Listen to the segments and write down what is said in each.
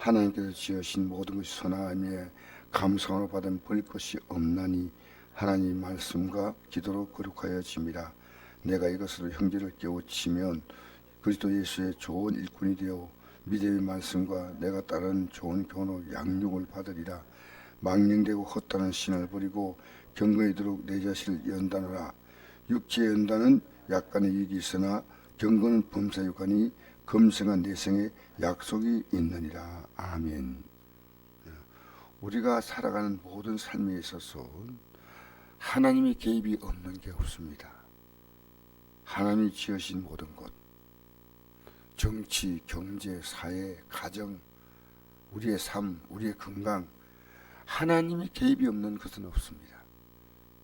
하나님께서 지으신 모든 것이 선하며 감사함으로 받은 볼 것이 없나니 하나님 말씀과 기도로 거룩하여짐이라. 내가 이것으로 형제를 깨우치면 그리스도 예수의 좋은 일꾼이 되어 믿음의 말씀과 내가 따른 좋은 교훈으로 양육을 받으리라. 망령되고 헛다른 신을 버리고 경건에 이르도록 내 자신을 연단하라. 육체의 연단은 약간의 이익이 있으나 경건은 범사육하니 검생한 내생에 약속이 있느니라. 아멘. 우리가 살아가는 모든 삶에 있어서 하나님의 개입이 없는 게 없습니다. 하나님이 지으신 모든 것, 정치, 경제, 사회, 가정, 우리의 삶, 우리의 건강, 하나님의 개입이 없는 것은 없습니다.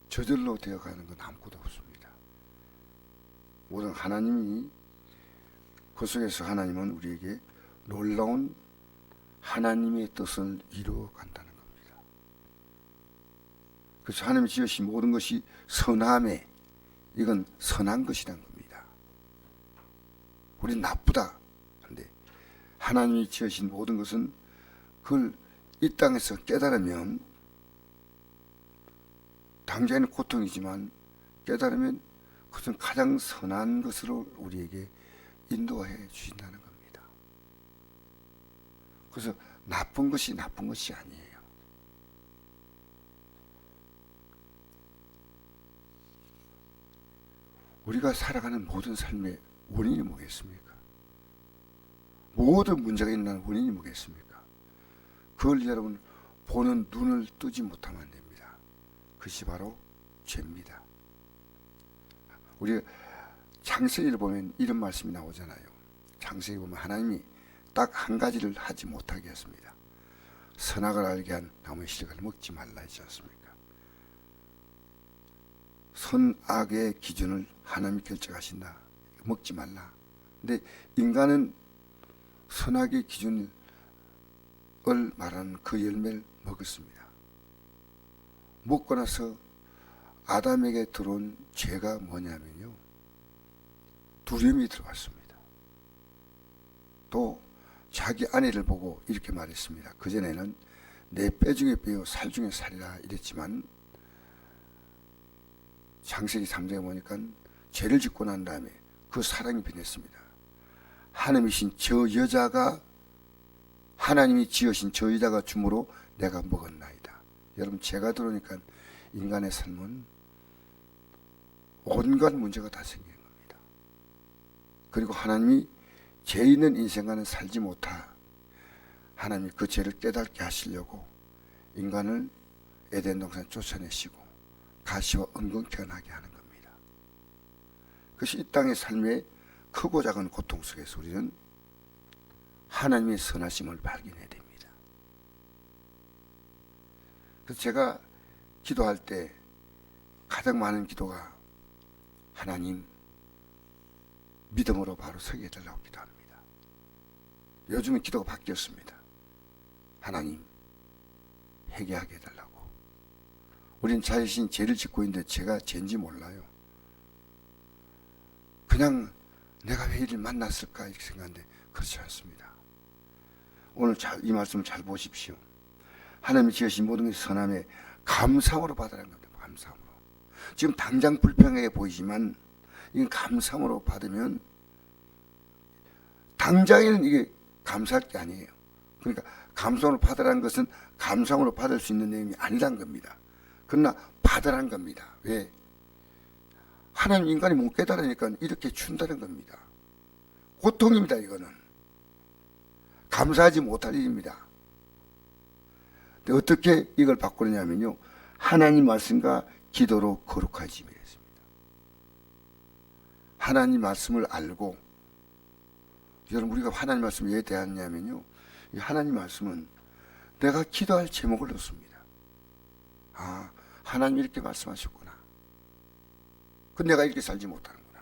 저절로 되어가는 건 아무것도 없습니다. 모든 하나님이 그 속에서 하나님은 우리에게 놀라운 하나님의 뜻을 이루어 간다는 겁니다. 그래서 하나님이 지으신 모든 것이 선함에 이건 선한 것이란 겁니다. 우린 나쁘다. 근데 하나님이 지으신 모든 것은 그걸 이 땅에서 깨달으면 당장에는 고통이지만 깨달으면 그것은 가장 선한 것으로 우리에게 인도해 주신다는 겁니다. 그래서 나쁜 것이 아니에요. 우리가 살아가는 모든 삶의 원인이 뭐겠습니까? 모든 문제가 있는 원인이 뭐겠습니까? 그걸 여러분 보는 눈을 뜨지 못하면 안 됩니다. 그것이 바로 죄입니다. 우리 창세기를 보면 이런 말씀이 나오잖아요. 창세기 보면 하나님이 딱 한 가지를 하지 못하게 했습니다. 선악을 알게 한 나무의 씨를 먹지 말라 했지 않습니까? 선악의 기준을 하나님이 결정하신다. 먹지 말라. 근데 인간은 선악의 기준을 말하는 그 열매를 먹었습니다. 먹고 나서 아담에게 들어온 죄가 뭐냐면요, 두려움이 들어왔습니다. 또 자기 아내를 보고 이렇게 말했습니다. 그전에는 내 뼈 중에 뼈요 살 중에 살이라 이랬지만 창세기 3장에 보니까 죄를 짓고 난 다음에 그 사랑이 변했습니다. 하나님이신 저 여자가, 하나님이 지으신 저 여자가 주므로 내가 먹었나이다. 여러분, 죄가 들어오니까 인간의 삶은 온갖 문제가 다 생기는 겁니다. 그리고 하나님이 죄 있는 인생과는 살지 못하, 하나님이 그 죄를 깨닫게 하시려고 인간을 에덴 동산에 쫓아내시고 가시와 엉겅퀴가 나게 하는 겁니다. 그것이 이 땅의 삶의 크고 작은 고통 속에서 우리는 하나님의 선하심을 발견해야 됩니다. 그래서 제가 기도할 때 가장 많은 기도가 하나님, 믿음으로 바로 서게 해달라고 기도합니다. 요즘은 기도가 바뀌었습니다. 하나님, 회개하게 해달라고. 우린 자신 죄를 짓고 있는데 제가 죄인지 몰라요. 그냥 내가 왜 이를 만났을까 이렇게 생각하는데 그렇지 않습니다. 오늘 이 말씀 잘 보십시오. 하나님이 지으신 모든 것이 선함에 감사함으로 받으라는 겁니다. 감사함으로. 지금 당장 불평하게 보이지만 이건 감사함으로 받으면, 당장에는 이게 감사할 게 아니에요. 그러니까 감사함으로 받으라는 것은 감사함으로 받을 수 있는 내용이 아니란 겁니다. 그러나 받으라는 겁니다. 왜? 하나님 인간이 못 깨달으니까 이렇게 준다는 겁니다. 고통입니다. 이거는 감사하지 못할 일입니다. 근데 어떻게 이걸 바꾸느냐면요, 하나님 말씀과 기도로 거룩하심이 있습니다. 하나님 말씀을 알고, 여러분 우리가 하나님 말씀을 왜 대하냐면요, 이 하나님 말씀은 내가 기도할 제목을 넣습니다. 아, 하나님이 이렇게 말씀하셨구나. 그 내가 이렇게 살지 못하는구나.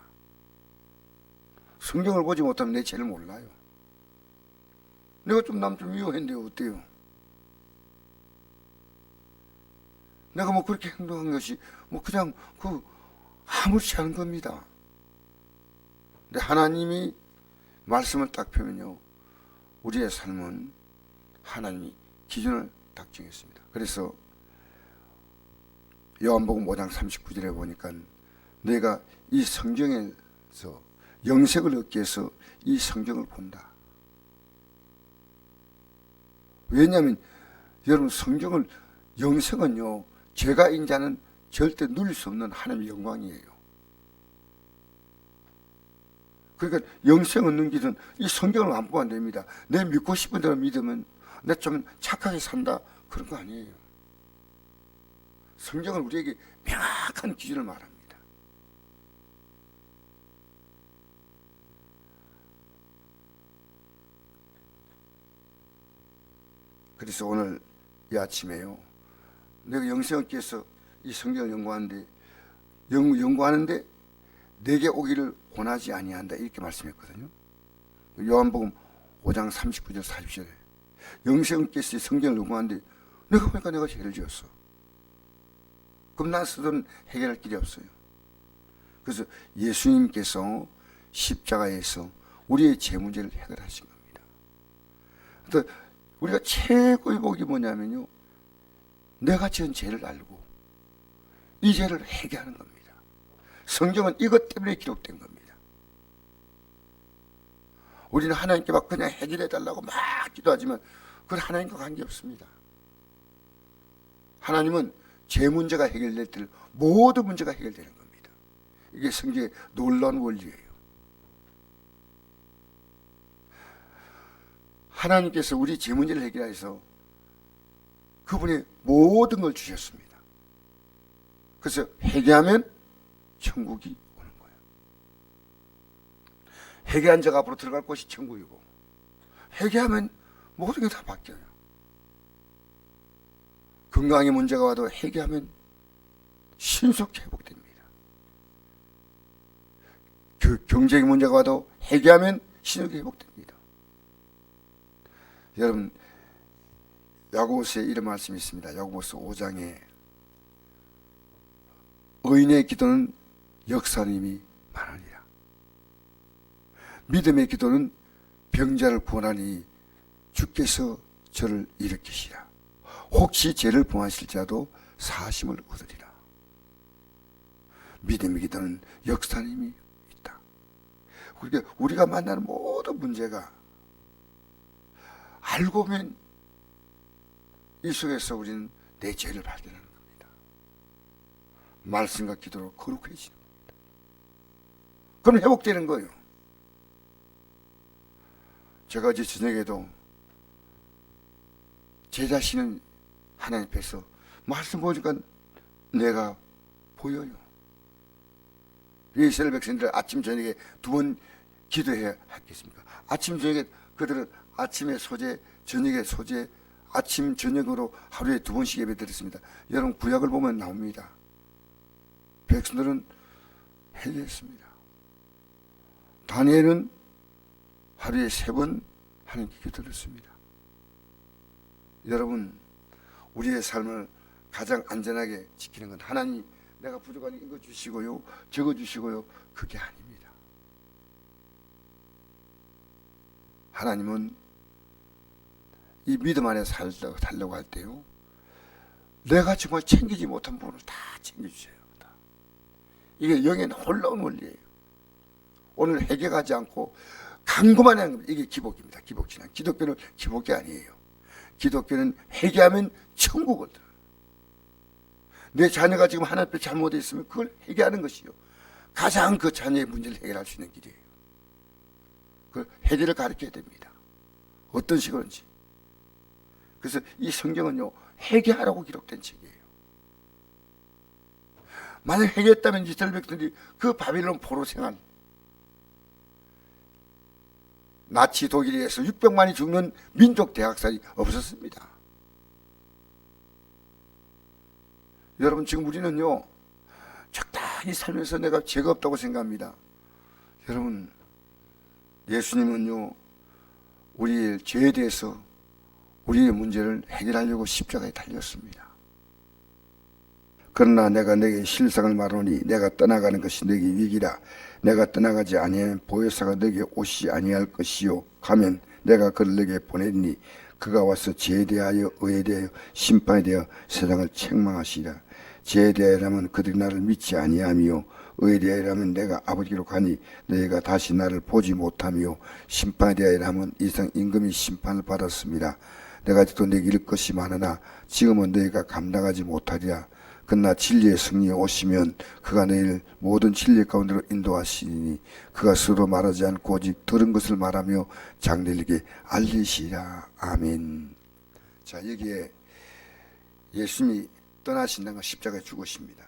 성경을 보지 못하면 내 죄를 몰라요. 내가 좀 남 좀 미워했는데 어때요? 내가 뭐 그렇게 행동한 것이 뭐 그냥 아무렇지 않은 겁니다. 근데 하나님이 말씀을 딱 펴면요, 우리의 삶은 하나님이 기준을 딱 정했습니다. 그래서 요한복음 5장 39절에 보니까 내가 이 성경에서 영생을 얻기 위해서 이 성경을 본다. 왜냐하면 여러분 성경을 영생은요 죄가인 자는 절대 누릴 수 없는 하나님의 영광이에요. 그러니까 영생 얻는 길은 이 성경을 안 보면 안 됩니다. 내 믿고 싶은 대로 믿으면 내 좀 착하게 산다 그런 거 아니에요. 성경은 우리에게 명확한 기준을 말합니다. 그래서 오늘 이 아침에요 내가 영생 얻기 위해서 이 성경을 연구하는데 내게 오기를 권하지 아니한다 이렇게 말씀했거든요. 요한복음 5장 39절 40절에 영생 얻기 위해서 성경을 연구하는데 내가 보니까 내가 죄를 지었어. 그럼 난 쓰던 해결할 길이 없어요. 그래서 예수님께서 십자가에서 우리의 죄 문제를 해결하신 겁니다. 그래서 우리가 최고의 복이 뭐냐면요 내가 지은 죄를 알고 이 죄를 회개하는 겁니다. 성경은 이것 때문에 기록된 겁니다. 우리는 하나님께 막 그냥 해결해 달라고 막 기도하지만 그건 하나님과 관계없습니다. 하나님은 죄 문제가 해결될 때 모든 문제가 해결되는 겁니다. 이게 성경의 놀라운 원리예요. 하나님께서 우리 죄 문제를 해결해서 그분이 모든 걸 주셨습니다. 그래서 회개하면 천국이 오는 거예요. 회개한 자가 앞으로 들어갈 곳이 천국이고 회개하면 모든 게 다 바뀌어요. 건강의 문제가 와도 회개하면 신속히 회복됩니다. 경제의 문제가 와도 회개하면 신속히 회복됩니다. 여러분 야고보서에 이런 말씀이 있습니다. 야고보서 5장에 의인의 기도는 역사님이 많으니라. 믿음의 기도는 병자를 구원하니 주께서 저를 일으키시라. 혹시 죄를 범하실 자도 사심을 얻으리라. 믿음의 기도는 역사님이 있다. 그러니까 우리가 만나는 모든 문제가 알고 보면 이 속에서 우리는 내 죄를 발견하는 겁니다. 말씀과 기도로 거룩해지는 겁니다. 그럼 회복되는 거예요. 제가 어제 저녁에도 제 자신은 하나님 앞에서 말씀 보니까 내가 보여요. 이스라엘 백성들 아침 저녁에 2번 기도해야 하겠습니까? 아침 저녁에 그들은 아침에 소재, 저녁에 소재, 아침 저녁으로 하루에 2번씩 예배 드렸습니다. 여러분 구약을 보면 나옵니다. 백성들은 회개했습니다. 다니엘은 하루에 3번 하나님께 기도했습니다. 여러분 우리의 삶을 가장 안전하게 지키는 건 하나님 내가 부족하니 이거 주시고요 저거 주시고요 그게 아닙니다. 하나님은 이 믿음 안에 살려고 할 때요 내가 정말 챙기지 못한 부분을 다 챙겨주세요. 이게 영의 놀라운 원리예요. 오늘 회개하지 않고 강구만 하는 겁니다. 이게 기복입니다. 기복신앙. 기독교는 기복이 아니에요. 기독교는 회개하면 천국을 들어요. 내 자녀가 지금 하나님 앞에 잘못되어 있으면 그걸 회개하는 것이요 가장 그 자녀의 문제를 해결할 수 있는 길이에요. 그 회개를 가르쳐야 됩니다. 어떤 식으로인지. 그래서 이 성경은요 회개하라고 기록된 책이에요. 만약 회개했다면 이스라엘 백성들이 그 바빌론 포로 생활 나치 독일에 의해서 600만이 죽는 민족 대학살이 없었습니다. 여러분 지금 우리는요 적당히 살면서 내가 죄가 없다고 생각합니다. 여러분 예수님은요 우리의 죄에 대해서 우리의 문제를 해결하려고 십자가에 달렸습니다. 그러나 내가 내게 실상을 말하노니 내가 떠나가는 것이 내게 위기라. 내가 떠나가지 아니하면 보혜사가 내게 오시지 아니할 것이요 가면 내가 그를 내게 보내리니 그가 와서 죄에 대하여 의에 대하여 심판에 대하여 세상을 책망하시리라. 죄에 대하여라면 그들이 나를 믿지 아니하며 의에 대하여라면 내가 아버지께로 가니 너희가 다시 나를 보지 못하며 심판에 대하여라면 이상 임금이 심판을 받았습니다. 내가 아직도 내게 이를 것이 많으나 지금은 너희가 감당하지 못하리라. 그러나 진리의 승리에 오시면 그가 너희를 모든 진리 가운데로 인도하시니 그가 스스로 말하지 않고 오직 들은 것을 말하며 장로에게 알리시리라. 아멘. 자, 여기에 예수님이 떠나신다는 건 십자가에 죽으십니다.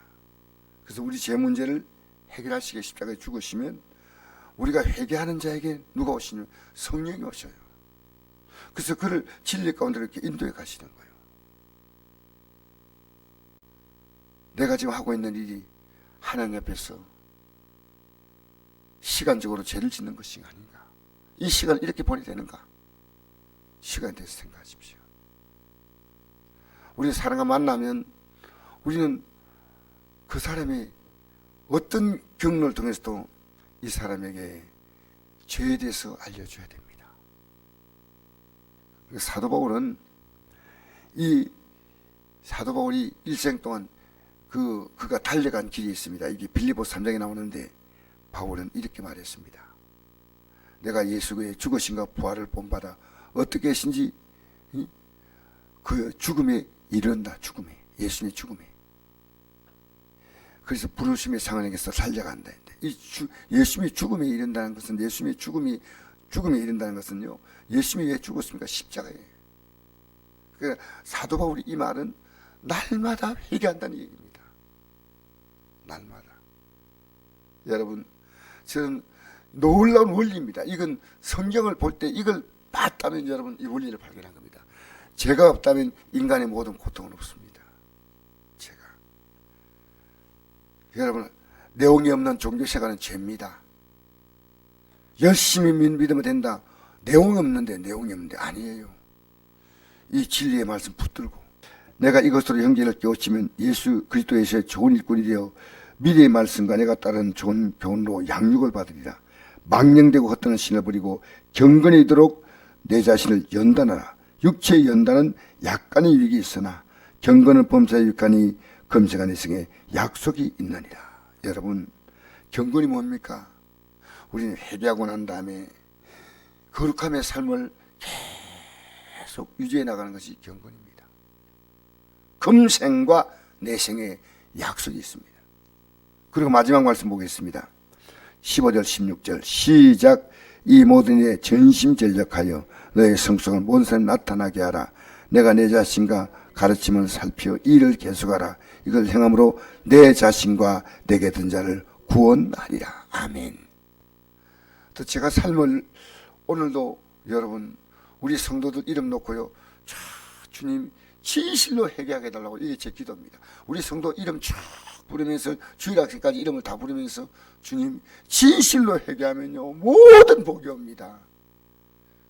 그래서 우리 죄 문제를 해결하시게 십자가에 죽으시면 우리가 회개하는 자에게 누가 오시냐면 성령이 오셔요. 그래서 그를 진리 가운데로 이렇게 인도해 가시는 거예요. 내가 지금 하고 있는 일이 하나님 앞에서 시간적으로 죄를 짓는 것이 아닌가? 이 시간을 이렇게 보내야 되는가? 시간에 대해서 생각하십시오. 우리 사람과 만나면 우리는 그 사람이 어떤 경로를 통해서도 이 사람에게 죄에 대해서 알려줘야 됩니다. 사도 바울은 이 사도 바울이 일생 동안 그가 달려간 길이 있습니다. 이게 빌립보서 3장에 나오는데 바울은 이렇게 말했습니다. 내가 예수 그의 죽으심과 부활을 본받아 어떻게 하신지 그 죽음에 이른다. 죽음에, 예수님의 죽음에. 그래서 부르심의 상황에서 살려간다. 예수님의 죽음에 이른다는 것은 예수님의 죽음에 이른다는 것은요. 예수님이 왜 죽었습니까? 십자가에. 그러니까 사도 바울이 이 말은 날마다 회개한다는 얘기입니다. 날마다. 여러분, 저는 놀라운 원리입니다. 이건 성경을 볼 때 이걸 봤다면 여러분 이 원리를 발견한 겁니다. 죄가 없다면 인간의 모든 고통은 없습니다. 죄가. 여러분, 내용이 없는 종교생활은 죄입니다. 열심히 믿으면 된다. 내용이 없는데 아니에요. 이 진리의 말씀 붙들고 내가 이것으로 형제를 깨우치면 예수 그리스도에서의 좋은 일꾼이 되어 미래의 말씀과 내가 따르는 좋은 교훈으로 양육을 받으리라. 망령되고 헛되는 신을 버리고 경건에 이르도록 내 자신을 연단하라. 육체의 연단은 약간의 유익이 있으나 경건은 범사에 유익하니 금생한 이승에 약속이 있느니라. 여러분, 경건이 뭡니까? 우리는 회개하고 난 다음에 거룩함의 삶을 계속 유지해 나가는 것이 경건입니다. 금생과 내생에 약속이 있습니다. 그리고 마지막 말씀 보겠습니다. 15절 16절 시작. 이 모든 일에 전심전력하여 너의 성숙을 모든 사람에 나타나게 하라. 내가 내 자신과 가르침을 살피어 일을 계속하라. 이걸 행함으로 내 자신과 내게 든 자를 구원하리라. 아멘. 또 제가 삶을 오늘도 여러분 우리 성도들 이름 놓고요. 주님 진실로 회개하게 해달라고 이게 제 기도입니다. 우리 성도 이름 쭉 부르면서 주일학생까지 이름을 다 부르면서 주님 진실로 회개하면요 모든 복이 옵니다.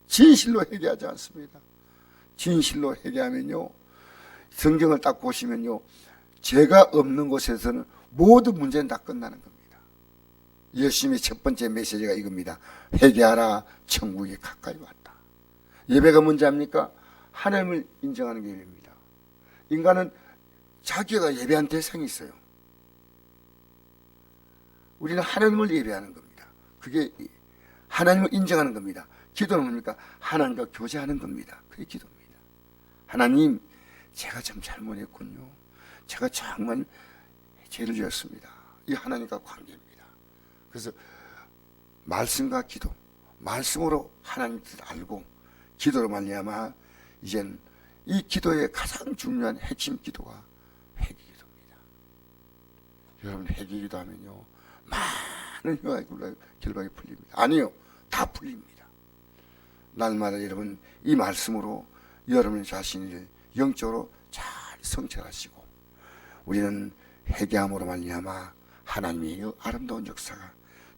진실로 회개하지 않습니다. 진실로 회개하면요 성경을 딱 보시면요 죄가 없는 곳에서는 모든 문제는 다 끝나는 겁니다. 예수님의 첫 번째 메시지가 이겁니다. 회개하라, 천국이 가까이 왔다. 예배가 뭔지 압니까? 하나님을 인정하는 게 예배입니다. 인간은 자기가 예배한 대상이 있어요. 우리는 하나님을 예배하는 겁니다. 그게 하나님을 인정하는 겁니다. 기도는 뭡니까? 하나님과 교제하는 겁니다. 그게 기도입니다. 하나님, 제가 참 잘못했군요. 제가 정말 죄를 지었습니다. 이 하나님과 관계입니다. 그래서 말씀과 기도, 말씀으로 하나님을 알고 기도로 말미암아 이젠 이 기도의 가장 중요한 핵심 기도가 회개기도입니다. 여러분 회개기도 하면요 많은 결박이 풀립니다. 아니요, 다 풀립니다. 날마다 여러분 이 말씀으로 여러분의 자신을 영적으로 잘 성찰하시고 우리는 회개함으로 말미암아 하나님의 아름다운 역사가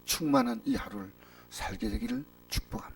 충만한 이 하루를 살게 되기를 축복합니다.